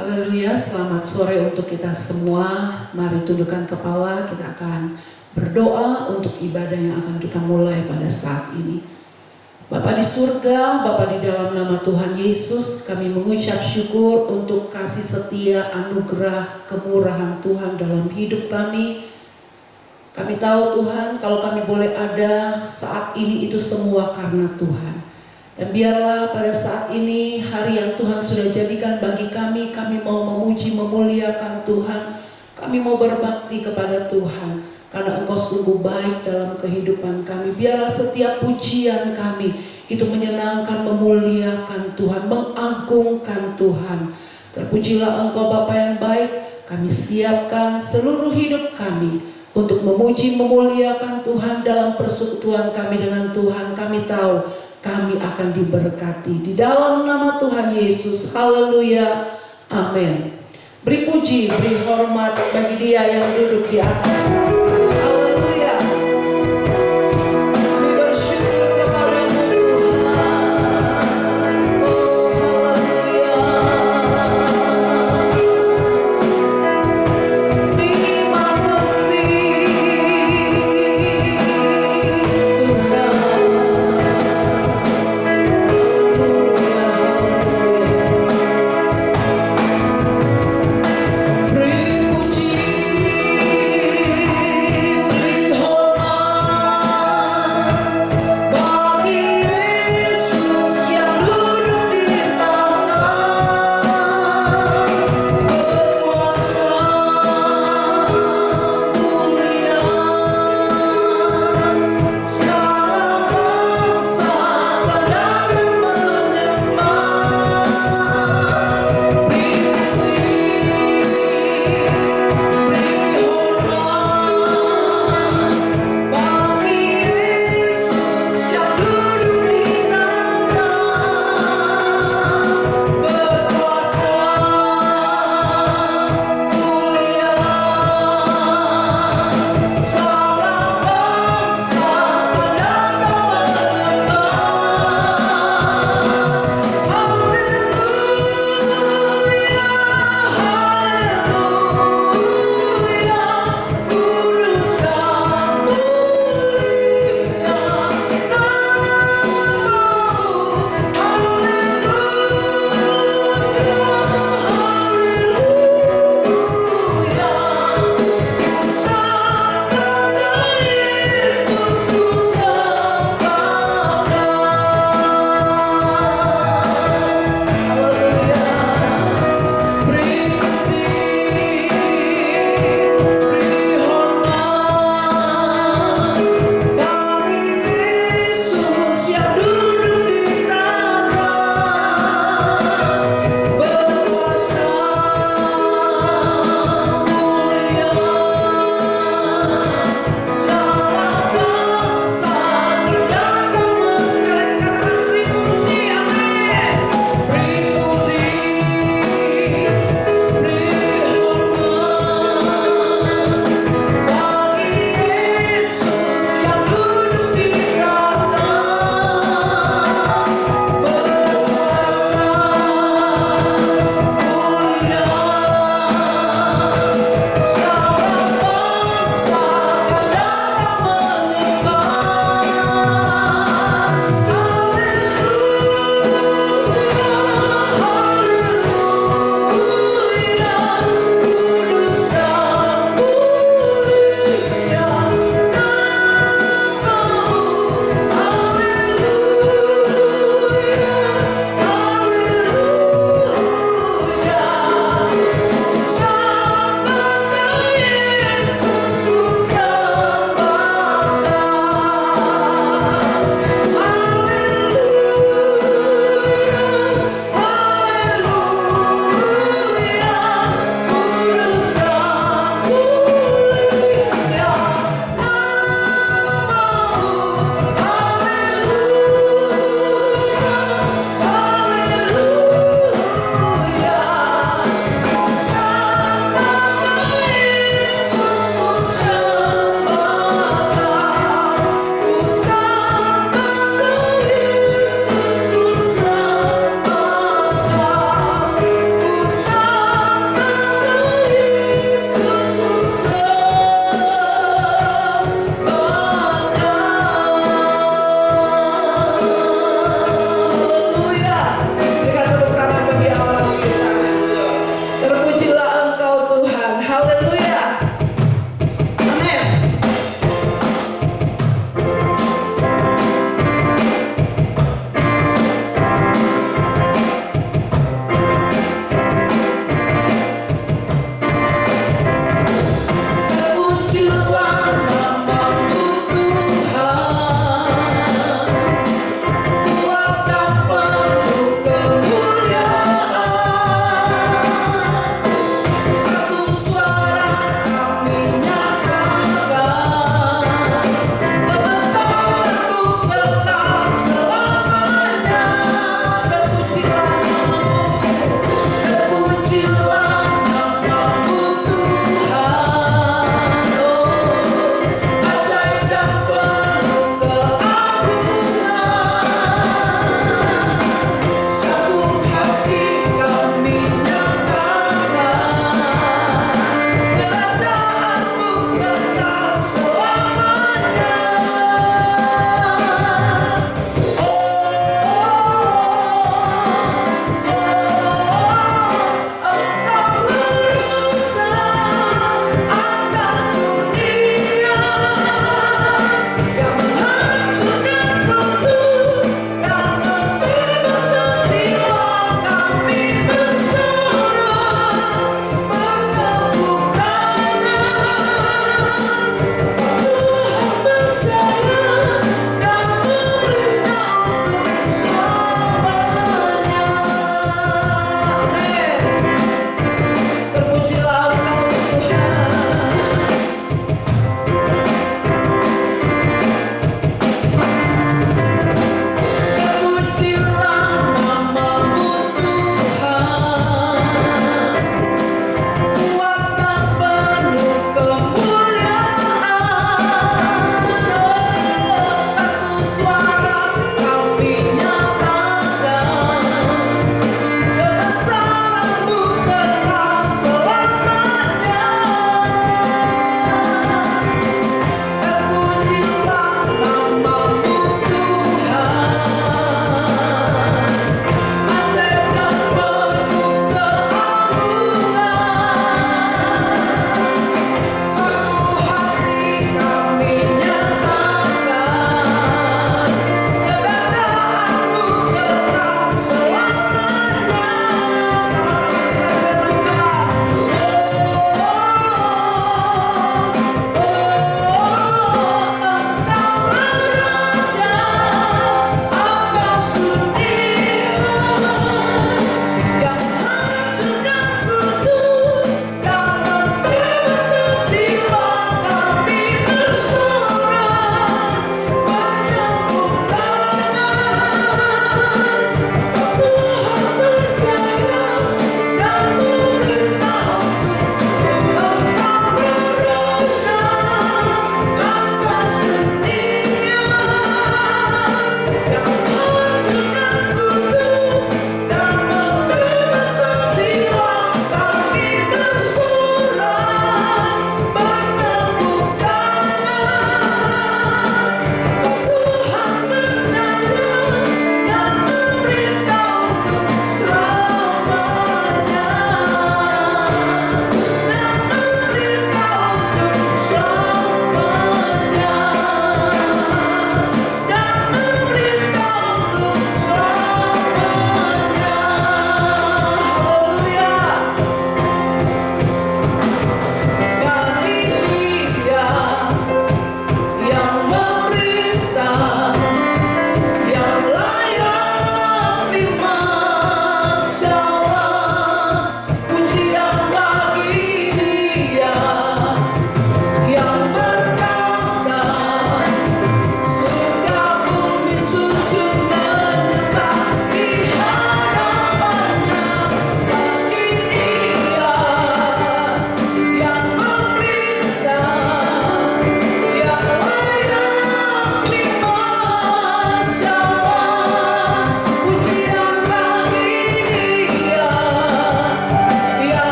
Haleluya, selamat sore untuk kita semua. Mari tundukkan kepala, kita akan berdoa untuk ibadah yang akan kita mulai pada saat ini. Bapa di surga, Bapa di dalam nama Tuhan Yesus, kami mengucap syukur untuk kasih setia, anugerah, kemurahan Tuhan dalam hidup kami. Kami tahu Tuhan, kalau kami boleh ada saat ini itu semua karena Tuhan. Dan biarlah pada saat ini hari yang Tuhan sudah jadikan bagi kami mau memuji, memuliakan Tuhan. Kami mau berbakti kepada Tuhan karena Engkau sungguh baik dalam kehidupan kami. Biarlah setiap pujian kami itu menyenangkan, memuliakan Tuhan, mengagungkan Tuhan. Terpujilah Engkau Bapa yang baik. Kami siapkan seluruh hidup kami untuk memuji, memuliakan Tuhan dalam persekutuan kami dengan Tuhan. Kami tahu kami akan diberkati di dalam nama Tuhan Yesus. Haleluya, amin. Beri puji, beri hormat bagi Dia yang duduk di atas. Haleluya. Kami bersyukur kepada-Mu Tuhan. Oh haleluya. Terima kasih Tuhan. Beri puji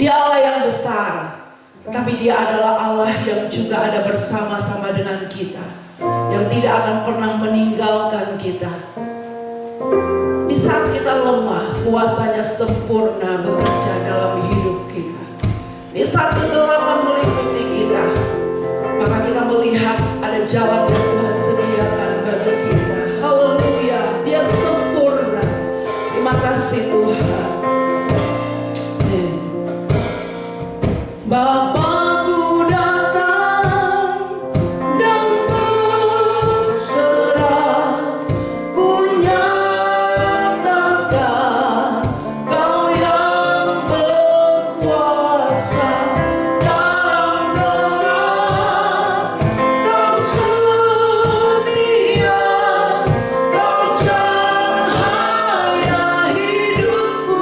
Dia Allah yang besar, tapi Dia adalah Allah yang juga ada bersama-sama dengan kita, yang tidak akan pernah meninggalkan kita. Di saat kita lemah, kuasanya sempurna bekerja dalam hidup kita. Di saat kegelapan meliputi kita, maka kita melihat ada jalan yang Tuhan sediakan bagi kita. Haleluya, Dia sempurna. Terima kasih Tuhan. Bapakku datang dan berserah, ku nyatakan Kau yang berkuasa dalam gerak, Kau setia, Kau cahaya hidupku.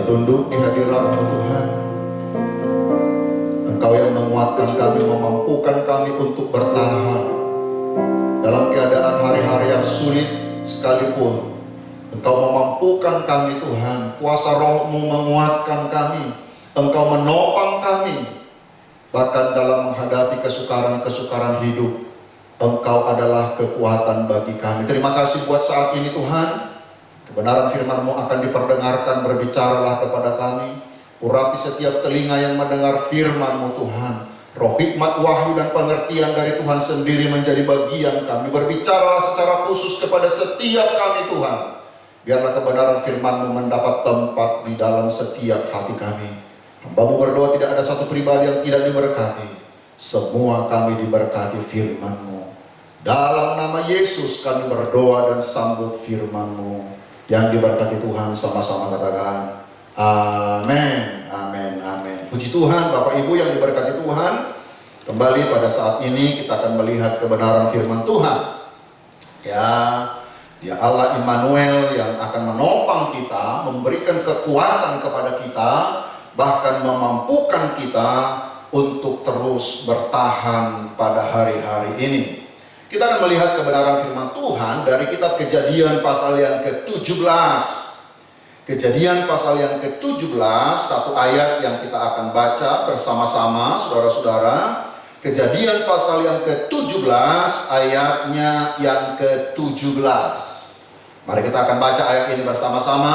tunduk di hadirat-Mu Tuhan. Engkau yang menguatkan kami, memampukan kami untuk bertahan dalam keadaan hari-hari sulit sekalipun, Engkau memampukan kami Tuhan. Kuasa Roh-Mu menguatkan kami, Engkau menopang kami. Bahkan dalam menghadapi kesukaran-kesukaran hidup, Engkau adalah kekuatan bagi kami. Terima kasih buat saat ini Tuhan. Kebenaran firman-Mu akan diperdengarkan, berbicaralah kepada kami. Urapi setiap telinga yang mendengar firman-Mu Tuhan. Roh hikmat, wahyu dan pengertian dari Tuhan sendiri menjadi bagian kami. Berbicaralah secara khusus kepada setiap kami Tuhan. Biarlah kebenaran firman-Mu mendapat tempat di dalam setiap hati kami. Hamba-Mu berdoa tidak ada satu pribadi yang tidak diberkati. Semua kami diberkati firman-Mu. Dalam nama Yesus kami berdoa dan sambut firman-Mu. Yang diberkati Tuhan sama-sama katakan amin, amin, amin. Puji Tuhan, Bapak Ibu yang diberkati Tuhan. Kembali pada saat ini kita akan melihat kebenaran firman Tuhan. Ya, Dia Allah Immanuel yang akan menopang kita, memberikan kekuatan kepada kita, bahkan memampukan kita untuk terus bertahan pada hari-hari ini. Kita akan melihat kebenaran firman Tuhan dari kitab Kejadian pasal yang ke-17. Kejadian pasal yang ke-17, satu ayat yang kita akan baca bersama-sama saudara-saudara. Kejadian pasal yang ke-17, ayatnya yang ke-17. Mari kita akan baca ayat ini bersama-sama.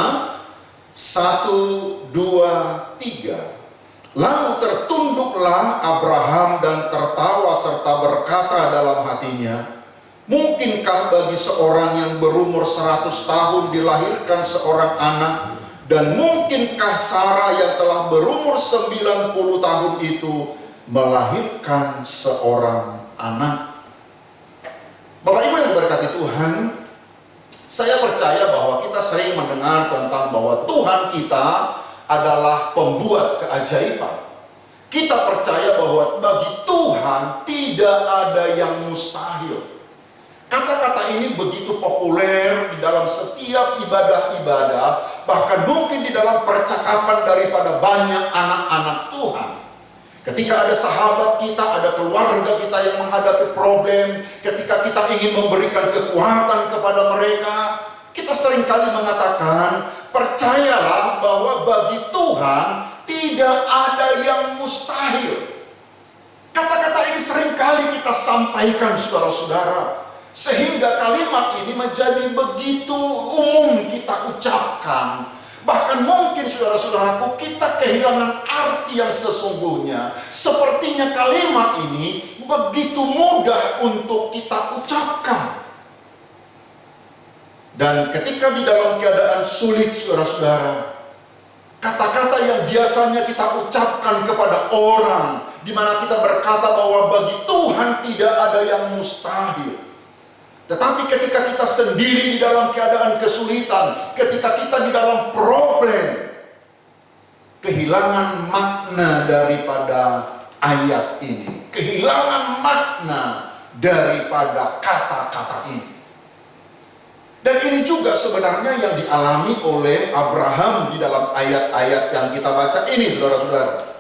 1, 2, 3. Lalu tertunduklah Abraham dan tertawa serta berkata dalam hatinya, mungkinkah bagi seorang yang berumur 100 tahun dilahirkan seorang anak, dan mungkinkah Sarah yang telah berumur 90 tahun itu melahirkan seorang anak? Bapak Ibu yang diberkati Tuhan, saya percaya bahwa kita sering mendengar tentang bahwa Tuhan kita adalah pembuat keajaiban. Kita percaya bahwa bagi Tuhan tidak ada yang mustahil. Kata-kata ini begitu populer di dalam setiap ibadah-ibadah, bahkan mungkin di dalam percakapan daripada banyak anak-anak Tuhan. Ketika ada sahabat kita, ada keluarga kita yang menghadapi problem, ketika kita ingin memberikan kekuatan kepada mereka, kita seringkali mengatakan, percayalah bahwa bagi Tuhan tidak ada yang mustahil. Kata-kata ini seringkali kita sampaikan saudara-saudara, sehingga kalimat ini menjadi begitu umum kita ucapkan. Bahkan mungkin saudara-saudaraku kita kehilangan arti yang sesungguhnya. Sepertinya kalimat ini begitu mudah untuk kita ucapkan. Dan ketika di dalam keadaan sulit saudara-saudara, kata-kata yang biasanya kita ucapkan kepada orang, di mana kita berkata bahwa bagi Tuhan tidak ada yang mustahil. Tetapi ketika kita sendiri di dalam keadaan kesulitan, ketika kita di dalam problem, kehilangan makna daripada ayat ini, kehilangan makna daripada kata-kata ini. Dan ini juga sebenarnya yang dialami oleh Abraham di dalam ayat-ayat yang kita baca ini, saudara-saudara.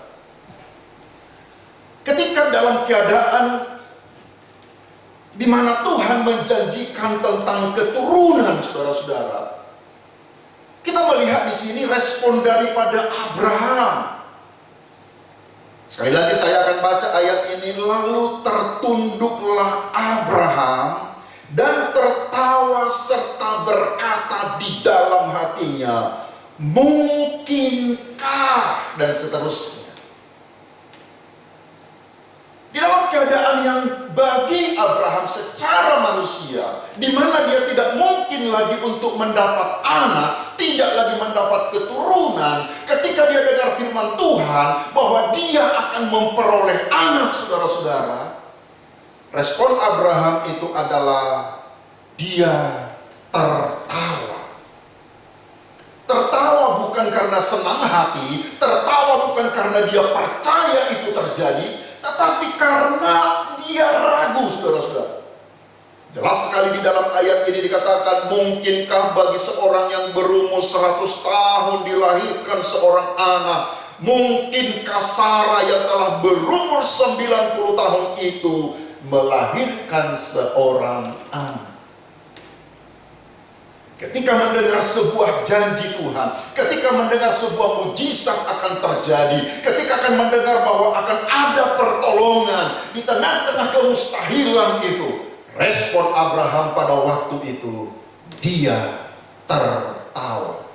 Ketika dalam keadaan di mana Tuhan menjanjikan tentang keturunan, saudara-saudara, kita melihat di sini respon daripada Abraham. Sekali lagi saya akan baca ayat ini. Lalu tertunduklah Abraham dan tertawa serta berkata di dalam hatinya, mungkinkah, dan seterusnya. Di dalam keadaan yang bagi Abraham secara manusia, di mana dia tidak mungkin lagi untuk mendapat anak, tidak lagi mendapat keturunan, ketika dia dengar firman Tuhan bahwa dia akan memperoleh anak, saudara-saudara, respon Abraham itu adalah dia tertawa. Tertawa bukan karena senang hati, tertawa bukan karena dia percaya itu terjadi, tetapi karena dia ragu, saudara-saudara. Jelas sekali di dalam ayat ini dikatakan, mungkinkah bagi seorang yang berumur 100 tahun dilahirkan seorang anak? Mungkinkah Sarah yang telah berumur 90 tahun itu melahirkan seorang anak? ketika mendengar sebuah janji Tuhan, ketika mendengar sebuah mujizat akan terjadi, ketika akan mendengar bahwa akan ada pertolongan di tengah-tengah kemustahilan itu, respon Abraham pada waktu itu, dia tertawa.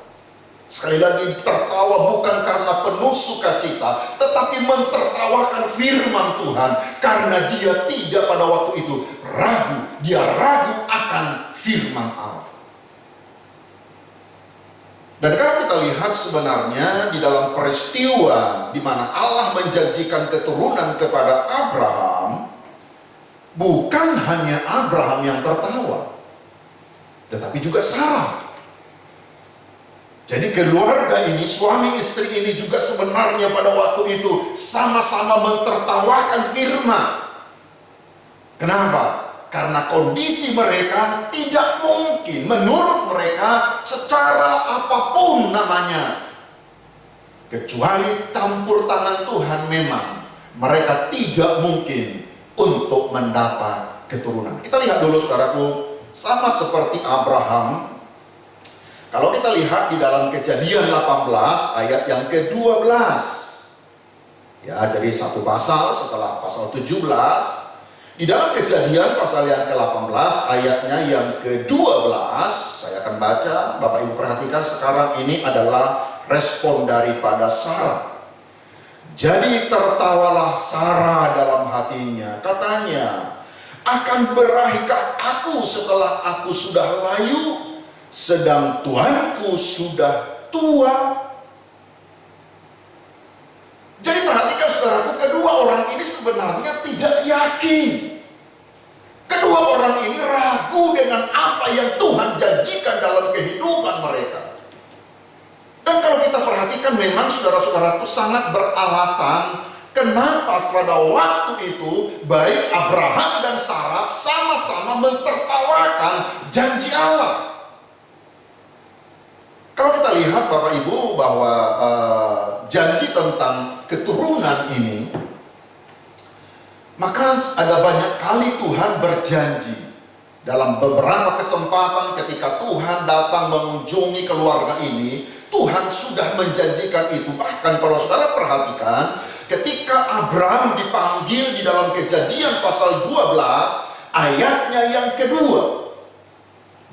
Sekali lagi, tertawa bukan karena penuh sukacita, tetapi mentertawakan firman Tuhan, karena dia tidak pada waktu itu ragu. Dia ragu akan firman Allah. Dan kalau kita lihat sebenarnya di dalam peristiwa di mana Allah menjanjikan keturunan kepada Abraham, bukan hanya Abraham yang tertawa, tetapi juga Sarah. Jadi keluarga ini, suami istri ini juga sebenarnya pada waktu itu sama-sama mentertawakan firman. Kenapa? Karena kondisi mereka tidak mungkin menurut mereka secara apapun namanya, kecuali campur tangan Tuhan, memang mereka tidak mungkin untuk mendapat keturunan. Kita lihat dulu saudaraku, sama seperti Abraham. Kalau kita lihat di dalam Kejadian 18 ayat yang ke-12. Ya, jadi satu pasal setelah pasal 17. Di dalam Kejadian pasal yang ke-18 ayatnya yang ke-12, saya akan baca. Bapak Ibu perhatikan, sekarang ini adalah respon daripada Sarah. Jadi tertawalah Sarah dalam hatinya, katanya, akan berahikah aku setelah aku sudah layu, sedang tuanku sudah tua? Jadi perhatikan saudaraku, kedua orang ini sebenarnya tidak yakin. Kedua orang ini ragu dengan apa yang Tuhan janjikan dalam kehidupan mereka. Dan kalau kita perhatikan, memang saudara-saudaraku sangat beralasan kenapa pada waktu itu baik Abraham dan Sarah sama-sama mentertawakan janji Allah. Kalau kita lihat Bapak Ibu bahwa janji tentang keturunan ini, maka ada banyak kali Tuhan berjanji. Dalam beberapa kesempatan ketika Tuhan datang mengunjungi keluarga ini, Tuhan sudah menjanjikan itu. Bahkan kalau saudara perhatikan, ketika Abraham dipanggil di dalam Kejadian pasal 12 ayatnya yang kedua.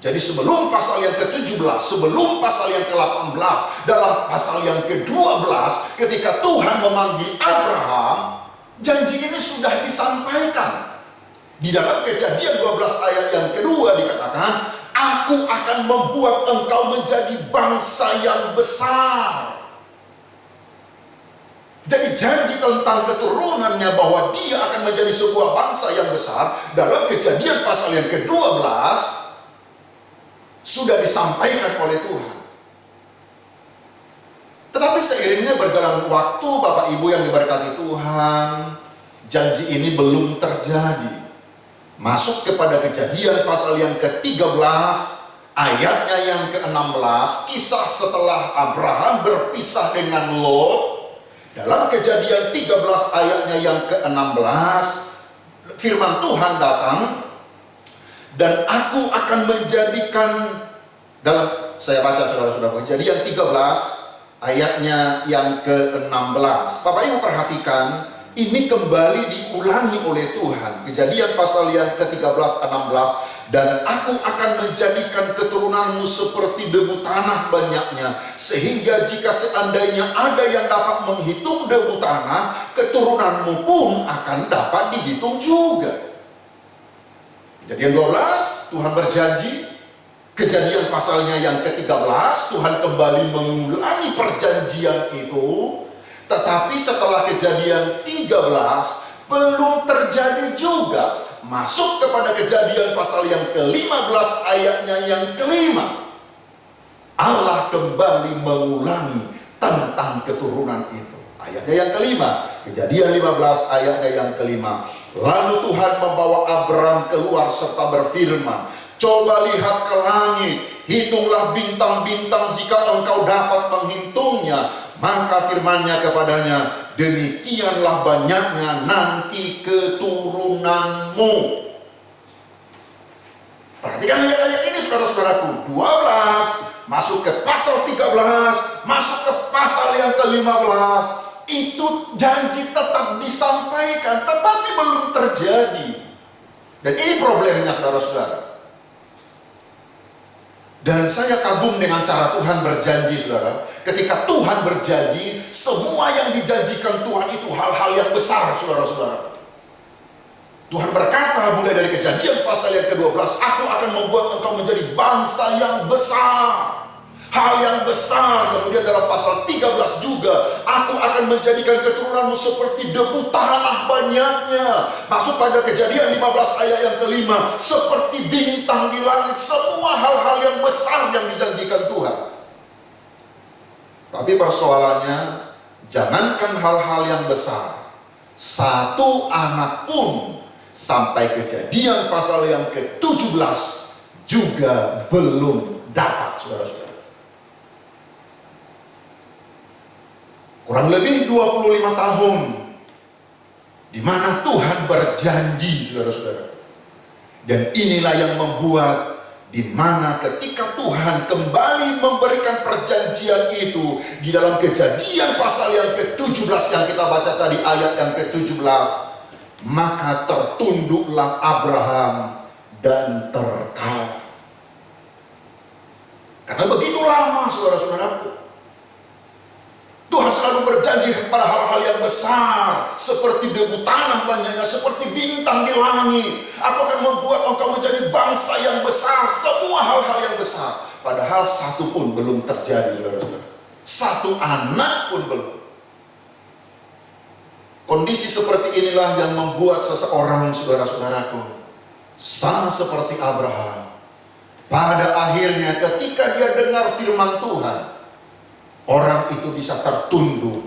Jadi sebelum pasal yang ke-17, sebelum pasal yang ke-18, dalam pasal yang ke-12, ketika Tuhan memanggil Abraham, janji ini sudah disampaikan. Di dalam Kejadian 12 ayat yang kedua dikatakan, aku akan membuat engkau menjadi bangsa yang besar. Jadi janji tentang keturunannya bahwa dia akan menjadi sebuah bangsa yang besar, dalam Kejadian pasal yang ke-12, sudah disampaikan oleh Tuhan. Tetapi seiringnya berjalan waktu, Bapak Ibu yang diberkati Tuhan, janji ini belum terjadi. Masuk kepada Kejadian pasal yang ke-13 ayatnya yang ke-16, kisah setelah Abraham berpisah dengan Lot. Dalam Kejadian 13 ayatnya yang ke-16, firman Tuhan datang, dan aku akan menjadikan, dalam saya baca saudara-saudara, Kejadian 13 ayatnya yang ke-16. Bapak Ibu perhatikan, ini kembali diulangi oleh Tuhan. Kejadian pasal yang ke-13 16, dan aku akan menjadikan keturunanmu seperti debu tanah banyaknya, sehingga jika seandainya ada yang dapat menghitung debu tanah, keturunanmu pun akan dapat dihitung juga. Kejadian 12, Tuhan berjanji. Kejadian pasalnya yang ke-13, Tuhan kembali mengulangi perjanjian itu. Tetapi setelah Kejadian 13, belum terjadi juga. Masuk kepada Kejadian pasal yang ke-15 ayatnya yang kelima, Allah kembali mengulangi tentang keturunan itu. Ayatnya yang kelima, Kejadian 15 ayatnya yang kelima. Lalu Tuhan membawa Abraham keluar serta berfirman, coba lihat ke langit, hitunglah bintang-bintang jika engkau dapat menghitungnya. Maka firman-Nya kepadanya, demikianlah banyaknya nanti keturunanmu. Perhatikan ayat-ayat ini saudara-saudaraku. 12 masuk ke pasal 13, masuk ke pasal yang ke-15. Itu janji tetap disampaikan, tetapi belum terjadi. Dan ini problemnya saudara-saudara. Dan saya kagum dengan cara Tuhan berjanji, saudara. Ketika Tuhan berjanji, semua yang dijanjikan Tuhan itu hal-hal yang besar, saudara-saudara. Tuhan berkata mulai dari Kejadian pasal yang ke-12, aku akan membuat engkau menjadi bangsa yang besar. Hal yang besar. Kemudian dalam pasal 13 juga, aku akan menjadikan keturunanmu seperti debu tanah banyaknya. Masuk pada Kejadian 15 ayat yang ke-5, seperti bintang di langit. Semua hal-hal yang besar yang dijanjikan Tuhan. Tapi persoalannya, jangankan hal-hal yang besar, satu anak pun sampai Kejadian pasal yang ke-17 juga belum dapat, saudara-saudara. Kurang lebih 25 tahun di mana Tuhan berjanji, saudara-saudara. Dan inilah yang membuat di mana ketika Tuhan kembali memberikan perjanjian itu di dalam Kejadian pasal yang ke-17 yang kita baca tadi, ayat yang ke-17, maka tertunduklah Abraham dan tertawa. Karena begitu lama, saudara-saudaraku, Tuhan selalu berjanji pada hal-hal yang besar, seperti debu tanah banyaknya, seperti bintang di langit. Aku akan membuat engkau menjadi bangsa yang besar, semua hal-hal yang besar. Padahal satu pun belum terjadi, saudara-saudara. Satu anak pun belum. Kondisi seperti inilah yang membuat seseorang, saudara-saudaraku, sama seperti Abraham. Pada akhirnya ketika dia dengar firman Tuhan, orang itu bisa tertunduk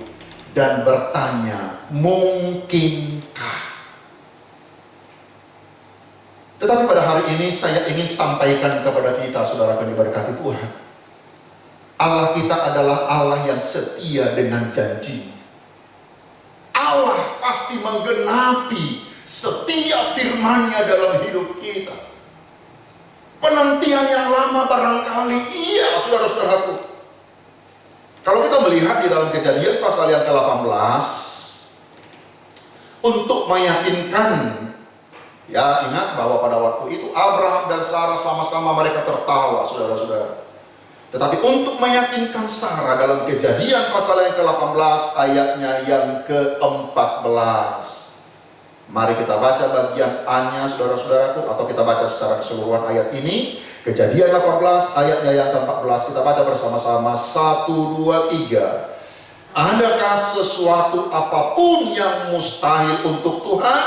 dan bertanya, mungkinkah? Tetapi pada hari ini saya ingin sampaikan kepada kita, saudara yang diberkati Tuhan, Allah kita adalah Allah yang setia dengan janji. Allah pasti menggenapi setiap firman-Nya dalam hidup kita. Penantian yang lama barangkali iya, saudara-saudaraku. Kalau kita melihat di dalam Kejadian pasal yang ke-18, untuk meyakinkan, ya ingat bahwa pada waktu itu Abraham dan Sarah sama-sama mereka tertawa, saudara-saudara. Tetapi untuk meyakinkan Sarah dalam Kejadian pasal yang ke-18 ayatnya yang ke-14. Mari kita baca bagian A-nya, saudara-saudaraku, atau kita baca secara keseluruhan ayat ini. Kejadian 18 ayatnya yang ke-14, kita baca bersama-sama. 1, 2, 3. Adakah sesuatu apapun yang mustahil untuk Tuhan?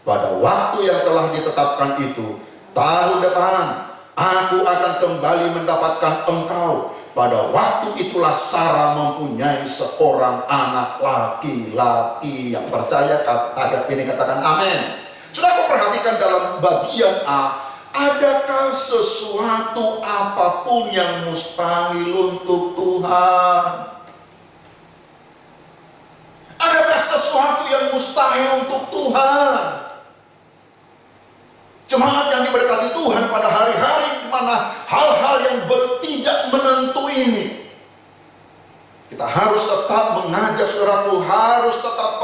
Pada waktu yang telah ditetapkan itu, tahun depan aku akan kembali mendapatkan engkau. Pada waktu itulah Sarah mempunyai seorang anak laki-laki. Yang percaya ayat ini katakan amin. Sudah, aku perhatikan dalam bagian A, adakah sesuatu apapun yang mustahil untuk Tuhan? Adakah sesuatu yang mustahil untuk Tuhan? Jemaat yang diberkati Tuhan, pada hari-hari di mana hal-hal yang tidak menentu ini, kita harus tetap mengajak saudaraku, harus tetap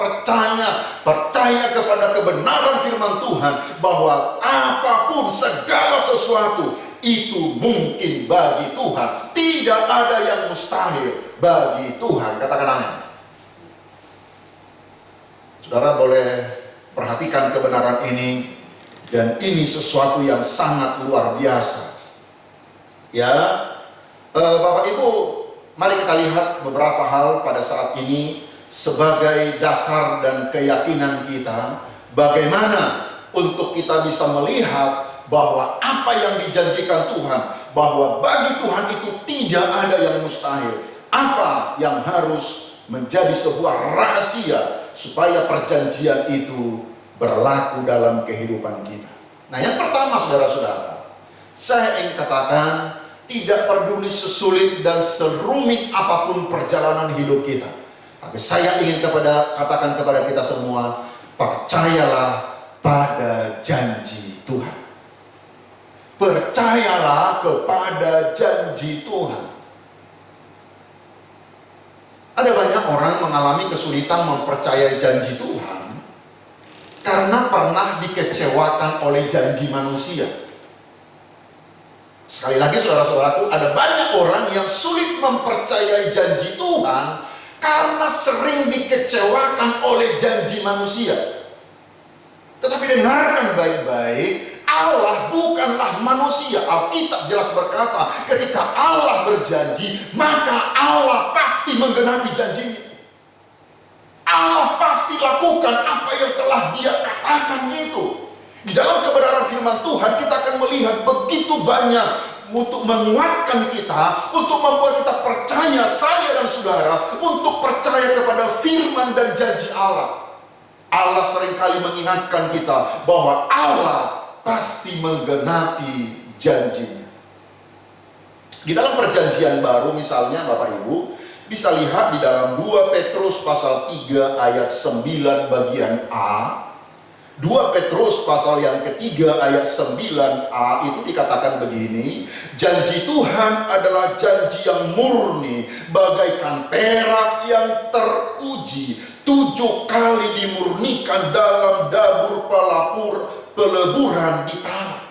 percaya kepada kebenaran firman Tuhan, bahwa apapun, segala sesuatu itu mungkin bagi Tuhan. Tidak ada yang mustahil bagi Tuhan. Katakan amin. Saudara boleh perhatikan kebenaran ini, dan ini sesuatu yang sangat luar biasa. Ya, Bapak Ibu, mari kita lihat beberapa hal pada saat ini sebagai dasar dan keyakinan kita, bagaimana untuk kita bisa melihat bahwa apa yang dijanjikan Tuhan, bahwa bagi Tuhan itu tidak ada yang mustahil. Apa yang harus menjadi sebuah rahasia supaya perjanjian itu berlaku dalam kehidupan kita. Nah, yang pertama, saudara-saudara, saya ingin katakan, tidak peduli sesulit dan serumit apapun perjalanan hidup kita, tapi saya ingin katakan kepada kita semua, percayalah pada janji Tuhan. Percayalah kepada janji Tuhan. Ada banyak orang mengalami kesulitan mempercayai janji Tuhan karena pernah dikecewakan oleh janji manusia. Sekali lagi saudara-saudaraku, ada banyak orang yang sulit mempercayai janji Tuhan karena sering dikecewakan oleh janji manusia. Tetapi dengarkan baik-baik, Allah bukanlah manusia. Alkitab jelas berkata, ketika Allah berjanji, maka Allah pasti menggenapi janjinya. Allah pasti lakukan apa yang telah Dia katakan itu. Di dalam kebenaran firman Tuhan, kita akan melihat begitu banyak untuk menguatkan kita, untuk membuat kita percaya, saya dan saudara, untuk percaya kepada firman dan janji Allah. Allah seringkali mengingatkan kita bahwa Allah pasti menggenapi janjinya. Di dalam perjanjian baru misalnya Bapak Ibu, bisa lihat di dalam 2 Petrus pasal 3 ayat 9 bagian A. 2 Petrus pasal yang ketiga ayat 9a itu dikatakan begini, janji Tuhan adalah janji yang murni bagaikan perak yang teruji, 7 kali dimurnikan dalam dapur peleburan di tanah.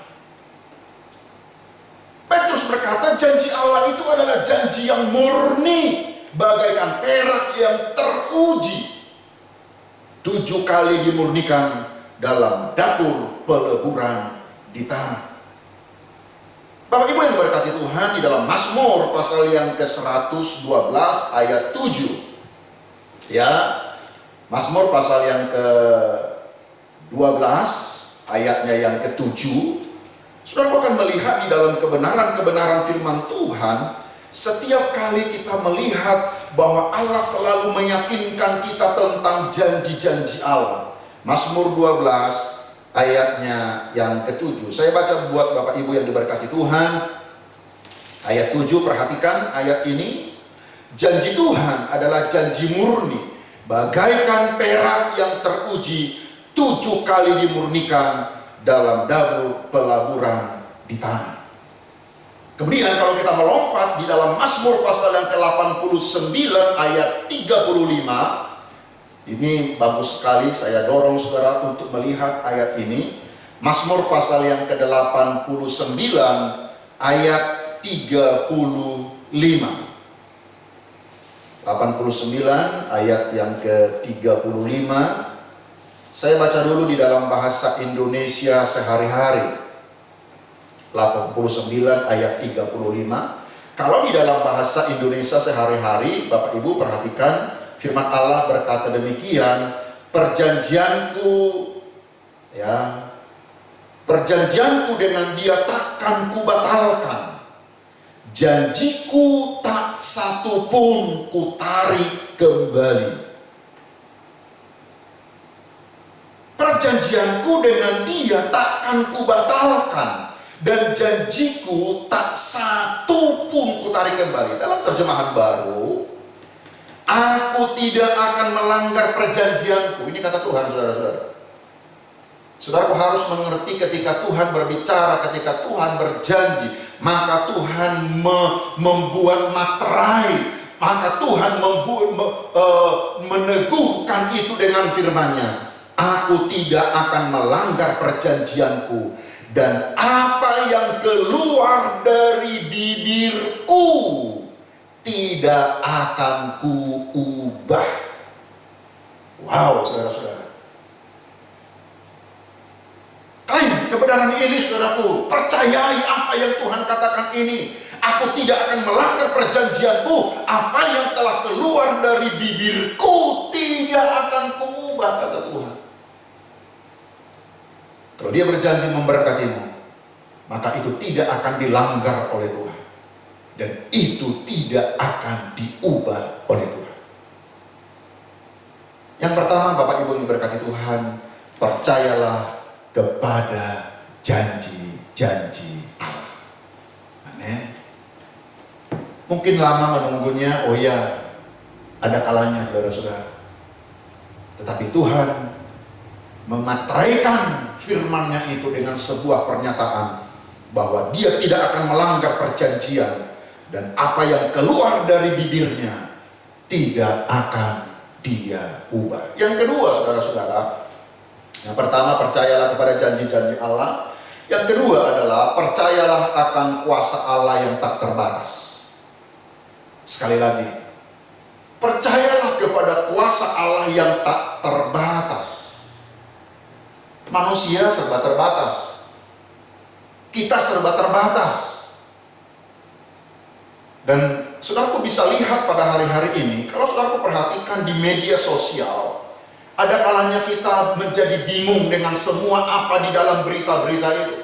Petrus berkata janji Allah itu adalah janji yang murni bagaikan perak yang teruji, 7 kali dimurnikan dalam dapur peleburan di tanah. Bapak Ibu yang diberkati Tuhan, di dalam Mazmur pasal yang ke-112 ayat 7. Ya, Mazmur pasal yang ke-12 ayatnya yang ke-7. Saudara akan melihat di dalam kebenaran-kebenaran firman Tuhan, setiap kali kita melihat bahwa Allah selalu meyakinkan kita tentang janji-janji Allah. Mazmur 12 ayatnya yang ke-7. Saya baca buat Bapak Ibu yang diberkati Tuhan. Ayat 7, perhatikan ayat ini. Janji Tuhan adalah janji murni bagaikan perak yang teruji, 7 kali dimurnikan dalam dapur peleburan di tanah. Kemudian kalau kita melompat di dalam Mazmur pasal yang ke-89 ayat 35, ini bagus sekali, saya dorong saudara untuk melihat ayat ini. Mazmur pasal yang ke-89 ayat 35. 89 ayat yang ke-35. Saya baca dulu di dalam bahasa Indonesia sehari-hari. 89 ayat 35. Kalau di dalam bahasa Indonesia sehari-hari, Bapak Ibu perhatikan, firman Allah berkata demikian, perjanjianku dengan Dia takkan kubatalkan, janjiku tak satu pun kutarik kembali. Perjanjianku dengan Dia takkan kubatalkan, dan janjiku tak satu pun kutarik kembali. Dalam terjemahan baru, aku tidak akan melanggar perjanjianku. Ini kata Tuhan, saudara-saudara. Saudaraku harus mengerti ketika Tuhan berbicara, ketika Tuhan berjanji, maka Tuhan membuat materai, maka Tuhan meneguhkan itu dengan firman-Nya. Aku tidak akan melanggar perjanjianku, dan apa yang keluar dari bibirku tidak akan kuubah. Wow, saudara-saudara. Klaim kebenaran ini, saudaraku. Percayai apa yang Tuhan katakan ini. Aku tidak akan melanggar perjanjianku. Apa yang telah keluar dari bibirku tidak akan kuubah, kata Tuhan. Kalau Dia berjanji memberkatimu, maka itu tidak akan dilanggar oleh Tuhan. Dan itu tidak akan diubah oleh Tuhan. Yang pertama, Bapak Ibu yang diberkati Tuhan, percayalah kepada janji-janji Allah. Amin. Mungkin lama menunggunya, oh ya, ada kalanya saudara-saudara. Tetapi Tuhan memateraikan firman-Nya itu dengan sebuah pernyataan bahwa dia tidak akan melanggar perjanjian, dan apa yang keluar dari bibirnya tidak akan dia ubah. Yang kedua, saudara-saudara, yang pertama, percayalah kepada janji-janji Allah. Yang kedua adalah percayalah akan kuasa Allah yang tak terbatas. Sekali lagi, percayalah kepada kuasa Allah yang tak terbatas. Manusia serba terbatas, kita serba terbatas. Dan saudaraku bisa lihat pada hari-hari ini, kalau saudaraku perhatikan di media sosial, ada kalanya kita menjadi bingung dengan semua apa di dalam berita-berita itu.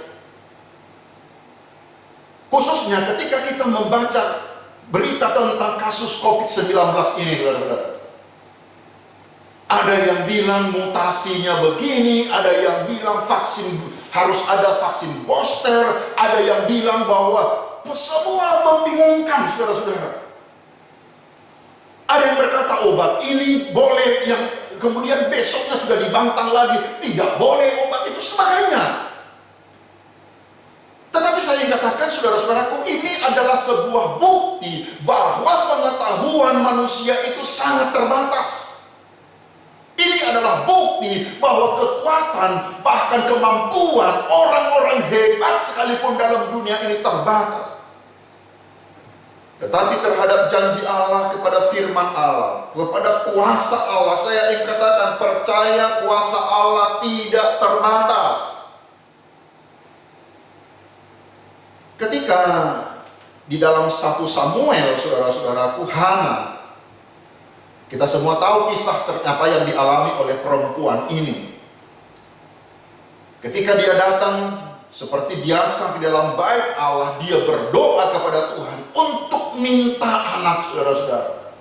Khususnya ketika kita membaca berita tentang kasus COVID-19 ini, saudara-saudara. Ada yang bilang mutasinya begini, ada yang bilang vaksin harus ada vaksin booster, ada yang bilang bahwa semua membingungkan, saudara-saudara. Ada yang berkata obat ini boleh, yang kemudian besoknya sudah dibantah lagi tidak boleh obat itu sebagainya. Tetapi saya katakan, saudara-saudaraku, ini adalah sebuah bukti bahwa pengetahuan manusia itu sangat terbatas. Ini adalah bukti bahwa kekuatan, bahkan kemampuan orang-orang hebat sekalipun dalam dunia ini terbatas. Tetapi terhadap janji Allah, kepada firman Allah, kepada kuasa Allah, saya ingin katakan, percaya kuasa Allah tidak terbatas. Ketika di dalam 1 Samuel, saudara-saudaraku, Hana, kita semua tahu kisah apa yang dialami oleh perempuan ini. Ketika dia datang seperti biasa di dalam bait Allah, dia berdoa kepada Tuhan untuk minta anak, saudara-saudara.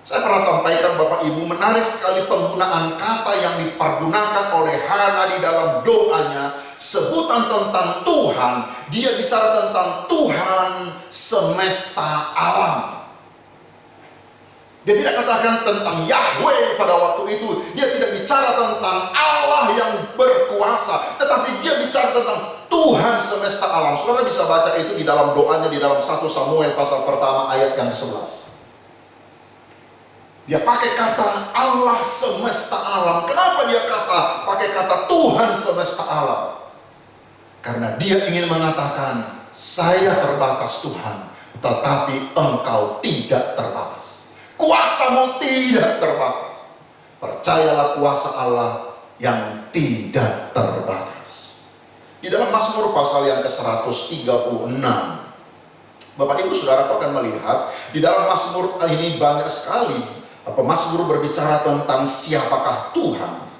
Saya pernah sampaikan, Bapak Ibu, menarik sekali penggunaan kata yang dipergunakan oleh Hana di dalam doanya. Sebutan tentang Tuhan, dia bicara tentang Tuhan semesta alam. Dia tidak katakan tentang Yahweh pada waktu itu. Dia tidak bicara tentang Allah yang berkuasa, tetapi dia bicara tentang Tuhan semesta alam. Saudara bisa baca itu di dalam doanya di dalam 1 Samuel pasal pertama ayat yang 11. Dia pakai kata Allah semesta alam. Kenapa dia pakai kata Tuhan semesta alam? Karena dia ingin mengatakan, saya terbatas Tuhan, tetapi engkau tidak terbatas. Kuasamu tidak terbatas. Percayalah kuasa Allah yang tidak terbatas. Di dalam Mazmur pasal yang ke-136, Bapak Ibu Saudara akan melihat di dalam Mazmur ini banyak sekali Mazmur berbicara tentang siapakah Tuhan.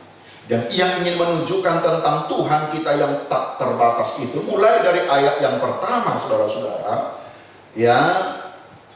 Dan ia ingin menunjukkan tentang Tuhan kita yang tak terbatas itu. Mulai dari ayat yang pertama, saudara-saudara, ya,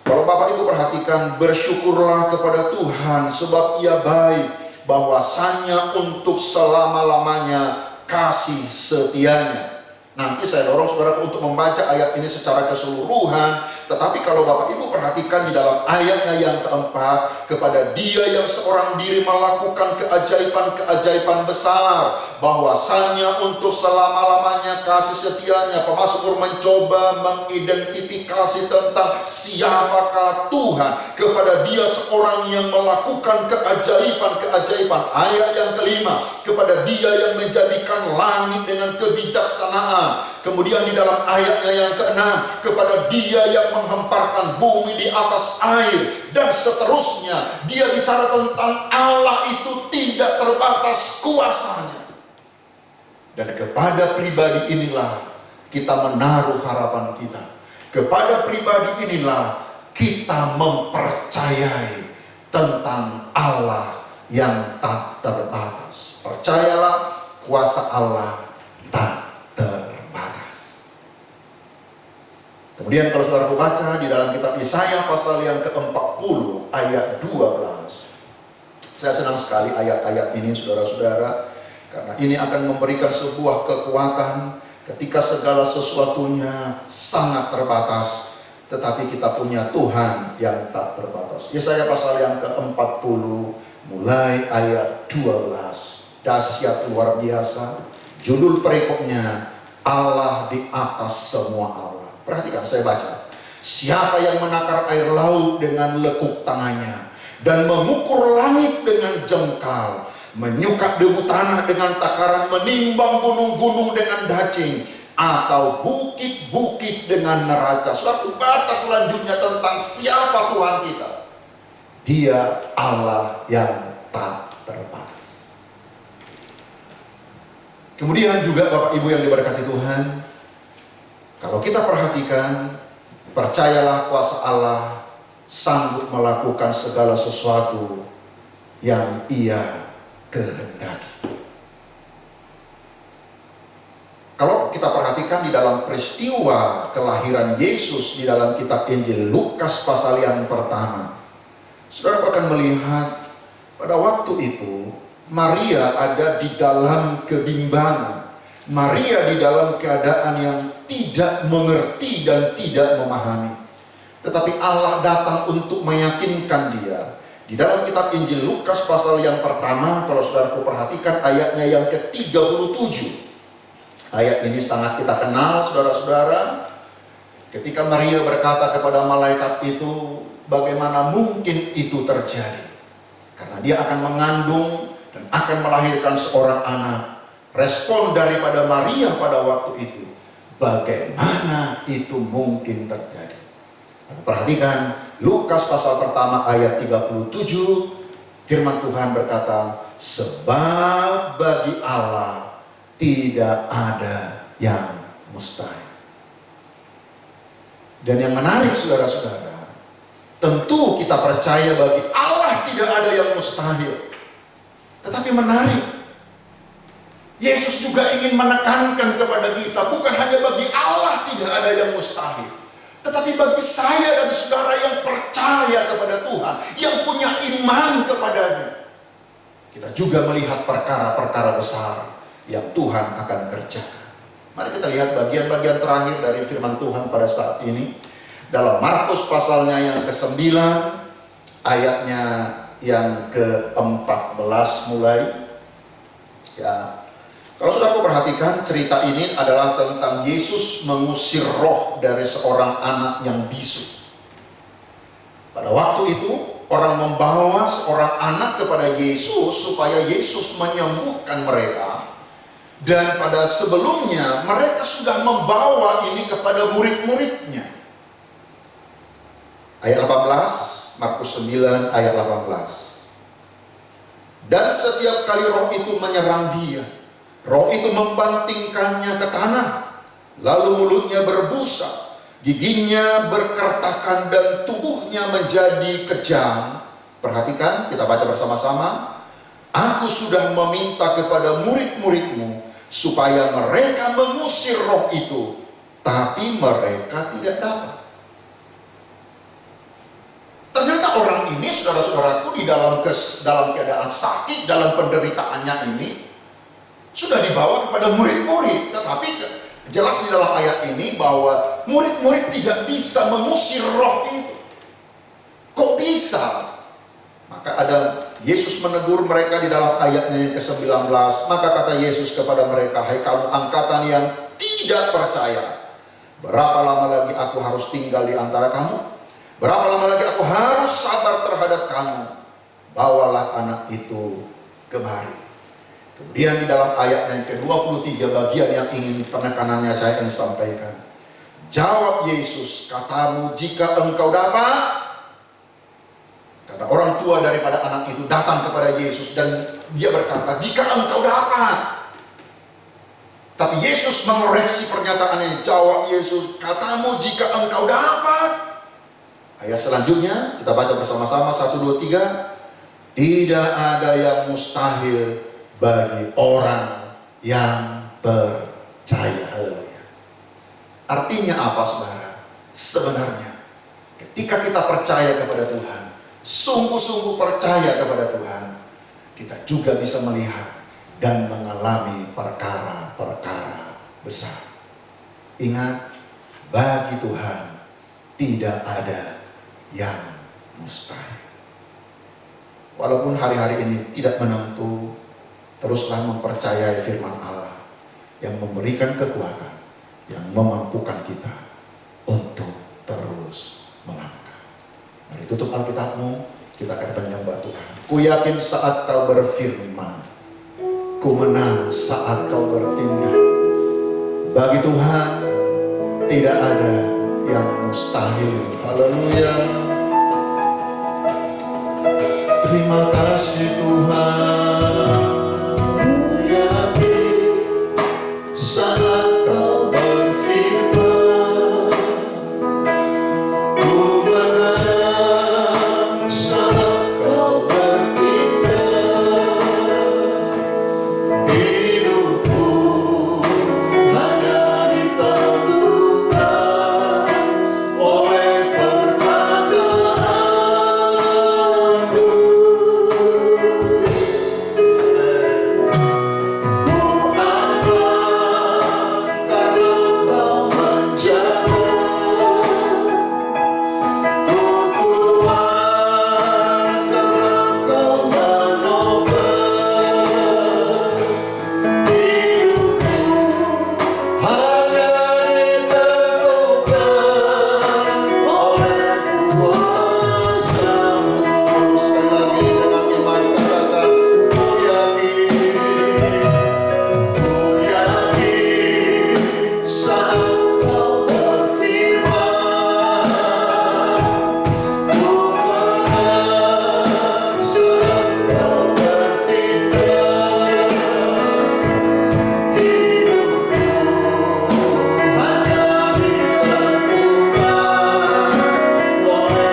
kalau Bapak Ibu perhatikan, bersyukurlah kepada Tuhan sebab ia baik, bahwasannya untuk selama-lamanya kasih setianya. Nanti saya dorong saudara untuk membaca ayat ini secara keseluruhan. Tetapi kalau Bapak Ibu perhatikan di dalam ayatnya yang keempat, kepada dia yang seorang diri melakukan keajaiban-keajaiban besar, bahwasannya untuk selama-lamanya kasih setianya. Pemazmur mencoba mengidentifikasi tentang siapakah Tuhan. Kepada dia seorang yang melakukan keajaiban-keajaiban. Ayat yang kelima, kepada dia yang menjadikan langit dengan kebijaksanaan. Kemudian di dalam ayatnya yang keenam, kepada dia yang menghemparkan bumi di atas air, dan seterusnya. Dia bicara tentang Allah itu tidak terbatas kuasanya. Dan kepada pribadi inilah kita menaruh harapan kita. Kepada pribadi inilah kita mempercayai tentang Allah yang tak terbatas. Percayalah kuasa Allah tak terbatas. Kemudian kalau saudara baca di dalam kitab Yesaya pasal yang ke-40 ayat 12. Saya senang sekali ayat-ayat ini, saudara-saudara, karena ini akan memberikan sebuah kekuatan ketika segala sesuatunya sangat terbatas, tetapi kita punya Tuhan yang tak terbatas. Yesaya pasal yang ke-40 mulai ayat 12. Dahsyat luar biasa. Judul perikopnya, Allah di atas semua Allah. Perhatikan, saya baca. Siapa yang menakar air laut dengan lekuk tangannya, dan mengukur langit dengan jengkal, menyukat debu tanah dengan takaran, menimbang gunung-gunung dengan dacing, atau bukit-bukit dengan neraca. Saudara, baca selanjutnya tentang siapa Tuhan kita. Dia Allah yang tak terbatas. Kemudian juga Bapak Ibu yang diberkati Tuhan, kalau kita perhatikan, percayalah kuasa Allah sanggup melakukan segala sesuatu yang Ia kehendaki. Kalau kita perhatikan di dalam peristiwa kelahiran Yesus di dalam kitab Injil Lukas pasal yang pertama, saudara akan melihat pada waktu itu Maria ada di dalam kebimbangan. Maria di dalam keadaan yang tidak mengerti dan tidak memahami. Tetapi Allah datang untuk meyakinkan dia. Di dalam kitab Injil Lukas pasal yang pertama, kalau saudaraku perhatikan ayatnya yang ke-37. Ayat ini sangat kita kenal, saudara-saudara. Ketika Maria berkata kepada malaikat itu, bagaimana mungkin itu terjadi? Karena dia akan mengandung dan akan melahirkan seorang anak. Respon daripada Maria pada waktu itu, bagaimana itu mungkin terjadi? Perhatikan Lukas pasal pertama ayat 37, firman Tuhan berkata, sebab bagi Allah tidak ada yang mustahil. Dan yang menarik saudara-saudara, tentu kita percaya bagi Allah tidak ada yang mustahil. Tetapi menarik, Yesus juga ingin menekankan kepada kita, bukan hanya bagi Allah tidak ada yang mustahil, tetapi bagi saya dan saudara yang percaya kepada Tuhan, yang punya iman kepadanya, kita juga melihat perkara-perkara besar yang Tuhan akan kerjakan. Mari kita lihat bagian-bagian terakhir dari firman Tuhan pada saat ini. Dalam Markus pasalnya yang ke-9, ayatnya yang ke-14 mulai. Ya, kalau saudara perhatikan, cerita ini adalah tentang Yesus mengusir roh dari seorang anak yang bisu. Pada waktu itu, orang membawa seorang anak kepada Yesus supaya Yesus menyembuhkan mereka. Dan pada sebelumnya, mereka sudah membawa ini kepada murid-muridnya. Ayat 18, Markus 9 ayat 18. Dan setiap kali roh itu menyerang dia, roh itu membantingkannya ke tanah, lalu mulutnya berbusa, giginya berkertakan dan tubuhnya menjadi kejam. Perhatikan, kita baca bersama-sama. Aku sudah meminta kepada murid-muridmu supaya mereka mengusir roh itu, tapi mereka tidak dapat. Ternyata orang ini, saudara-saudaraku, di dalam keadaan sakit, dalam penderitaannya ini, sudah dibawa kepada murid-murid. Tetapi jelas di dalam ayat ini bahwa murid-murid tidak bisa mengusir roh itu. Kok bisa? Maka ada Yesus menegur mereka di dalam ayatnya yang ke-19. Maka kata Yesus kepada mereka, hai kamu angkatan yang tidak percaya, berapa lama lagi aku harus tinggal di antara kamu? Berapa lama lagi aku harus sabar terhadap kamu? Bawalah anak itu kemari. Kemudian di dalam ayat yang ke-23, bagian yang ingin penekanannya saya ingin sampaikan. Jawab Yesus, katamu jika engkau dapat. Karena orang tua daripada anak itu datang kepada Yesus dan dia berkata, jika engkau dapat. Tapi Yesus mengoreksi pernyataannya. Jawab Yesus, katamu jika engkau dapat. Ayat selanjutnya kita baca bersama-sama 1, 2, 3. Tidak ada yang mustahil bagi orang yang percaya. Haleluya. Artinya apa saudara? Sebenarnya ketika kita percaya kepada Tuhan, sungguh-sungguh percaya kepada Tuhan, kita juga bisa melihat dan mengalami perkara-perkara besar. Ingat, bagi Tuhan tidak ada yang mustahil. Walaupun hari-hari ini tidak menentu, teruslah mempercayai firman Allah. yang memberikan kekuatan, yang memampukan kita untuk terus melangkah. Mari tutup Alkitabmu, kita akan menyembah Tuhan. Ku yakin saat kau berfirman, ku menang saat kau bertindak. Bagi Tuhan tidak ada yang mustahil. Haleluya. Terima kasih Tuhan. Ku yakin saat kau berfirman, ku menang saat kau bertindak. Hidupku hanya ditentukan oleh perkataanmu. Ku aman karena kau menjaga. Ku kuat karena kau menopang. Hidupku hanya ditentukan oleh kuasa-Mu. Sekali lagi dengan iman katakan, ku yakin saat kau berfirman, ku menang saat kau bertindak. Hidupku hanya ditentukan oleh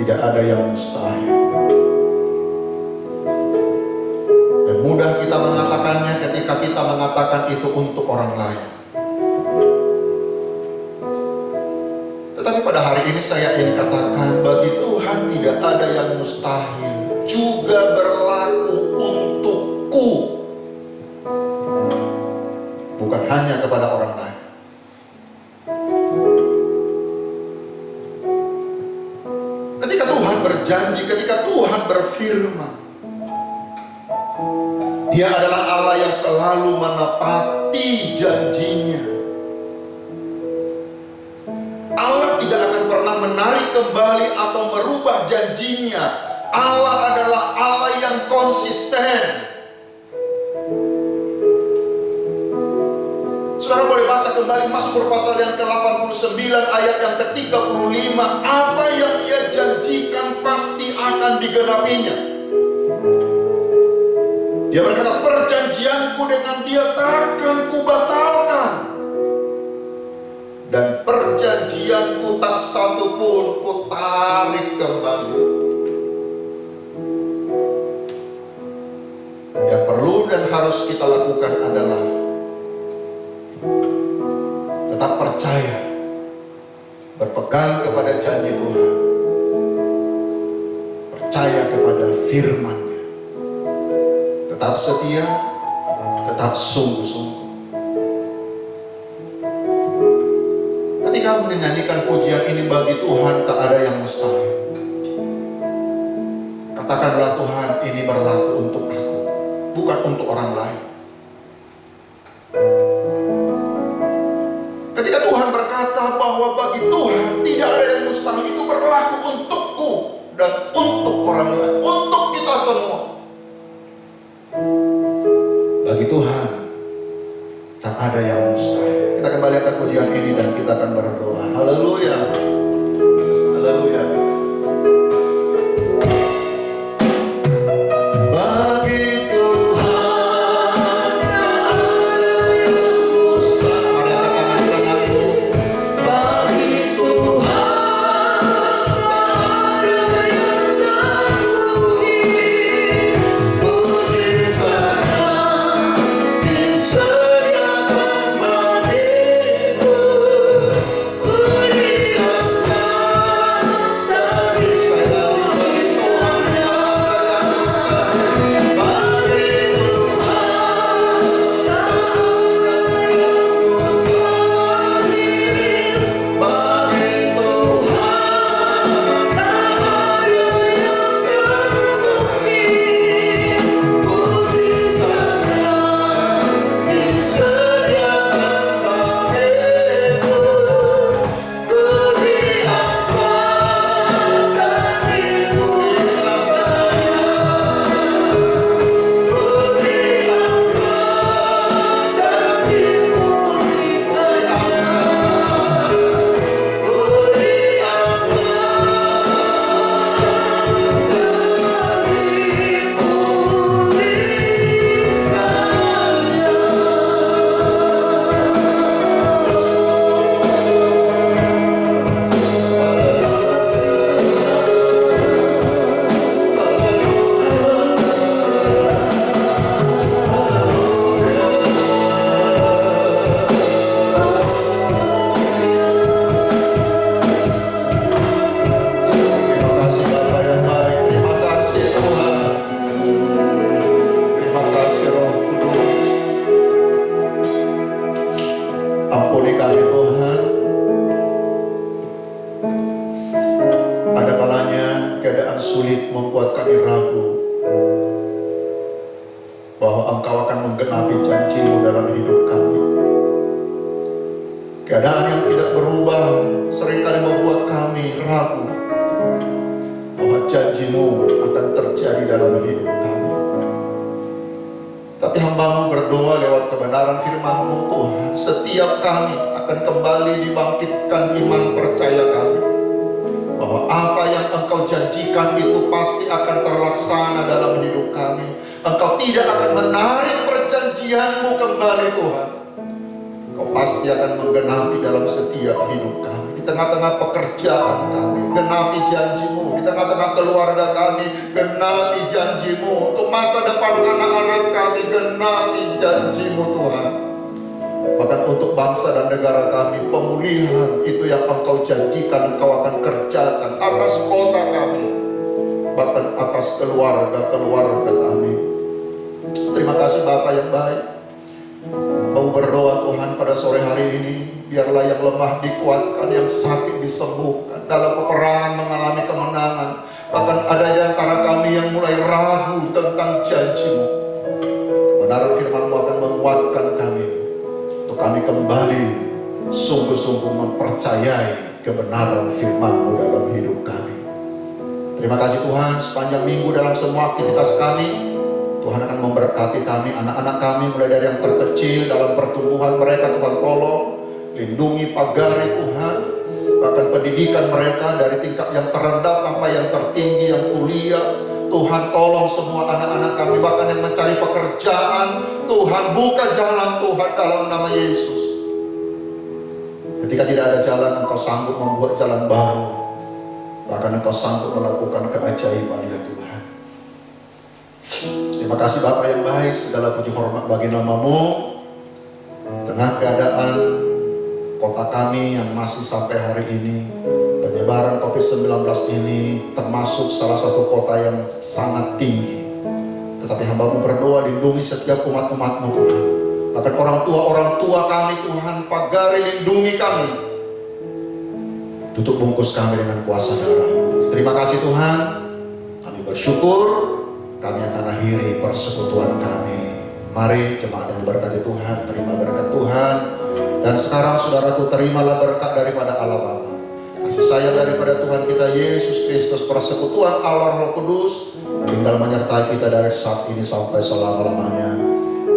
tidak ada yang mustahil. Dan mudah kita mengatakannya ketika kita mengatakan itu untuk orang lain. Tetapi pada hari ini saya ingin katakan, bagi Tuhan tidak ada yang mustahil, juga berlaku untukku. Bukan hanya kepada orang lain. Ketika Tuhan berjanji, ketika Tuhan berfirman, Dia adalah Allah yang selalu menepati janjinya. Allah tidak akan pernah menarik kembali atau merubah janjinya. Allah adalah Allah yang konsisten. Saudara boleh baca kembali Mazmur pasal yang ke-89 ayat yang ke-35. Apa yang Ia janjikan pasti akan digenapinya. Dia berkata, perjanjianku dengan Dia takkan kubatalkan, dan perjanjianku tak satu pun ku tarik kembali. harus kita lakukan adalah tetap percaya, berpegang kepada janji Tuhan, percaya kepada firman-Nya, tetap setia, tetap sungguh-sungguh. Ketika menyanyikan pujian ini, bagi Tuhan tak ada yang mustahil. Katakanlah, Tuhan, ini berlaku untuk aku, bukan untuk orang lain. Ketika Tuhan berkata bahwa bagi Tuhan tidak ada yang mustahil, itu berlaku untukku dan untuk orang lain, untuk kita semua. Bagi Tuhan tak ada yang mustahil. Kita kembali ke pujian ini dan kita akan berdoa. Haleluya, haleluya. Keadaan yang tidak berubah seringkali membuat kami ragu bahwa janji-Mu akan terjadi dalam hidup kami. Tapi hamba-Mu berdoa lewat kebenaran firman-Mu, Tuhan, setiap kami akan kembali dibangkitkan iman percaya kami bahwa apa yang Engkau janjikan itu pasti akan terlaksana dalam hidup kami. Engkau tidak akan menarik perjanjian-Mu kembali, Tuhan. Engkau pasti akan menggenapi dalam setiap hidup kami. Di tengah-tengah pekerjaan kami, genapi janji-Mu. Di tengah-tengah keluarga kami, genapi janji-Mu. Untuk masa depan anak-anak kami, genapi janji-Mu, Tuhan. Bahkan untuk bangsa dan negara kami, pemulihan itu yang Engkau janjikan, Engkau akan kerjakan atas kota kami, bahkan atas keluarga-keluarga kami. Terima kasih Bapa yang baik. Mau berdoa Tuhan pada sore hari ini, biarlah yang lemah dikuatkan, yang sakit disembuhkan, dalam peperangan mengalami kemenangan. Bahkan ada di antara kami yang mulai ragu tentang janji-Mu. Kebenaran firman-Mu akan menguatkan kami, untuk kami kembali sungguh-sungguh mempercayai kebenaran firman-Mu dalam hidup kami. Terima kasih Tuhan, sepanjang minggu dalam semua aktivitas kami, Tuhan akan memberkati kami, anak-anak kami mulai dari yang terkecil dalam pertumbuhan mereka. Tuhan tolong, lindungi, pagari Tuhan. Bahkan pendidikan mereka dari tingkat yang terendah sampai yang tertinggi, yang kuliah. Tuhan tolong semua anak-anak kami, bahkan yang mencari pekerjaan, Tuhan buka jalan Tuhan dalam nama Yesus. Ketika tidak ada jalan, Engkau sanggup membuat jalan baru. Bahkan Engkau sanggup melakukan keajaiban ya Tuhan. Terima kasih Bapak yang baik, segala puji hormat bagi nama-Mu. Tengah keadaan kota kami yang masih sampai hari ini penyebaran COVID-19 ini termasuk salah satu kota yang sangat tinggi. Tetapi hamba-Mu berdoa, lindungi setiap umat-umat-Mu Tuhan. Bahkan orang tua kami Tuhan, pagari lindungi kami. Tutup bungkus kami dengan kuasa darah. Terima kasih Tuhan. Kami bersyukur. Kami akan akhiri persekutuan kami. Mari jemaat yang diberkati Tuhan, terima berkat Tuhan. Dan sekarang saudaraku, terimalah berkat daripada Allah Bapa, kasih sayang daripada Tuhan kita Yesus Kristus, persekutuan Allah Roh Kudus tinggal menyertai kita dari saat ini sampai selama-lamanya.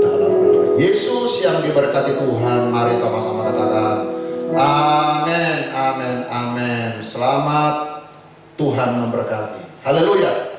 Dalam nama Yesus yang diberkati Tuhan, mari sama-sama katakan amin, amin, amin. Selamat, Tuhan memberkati. Haleluya.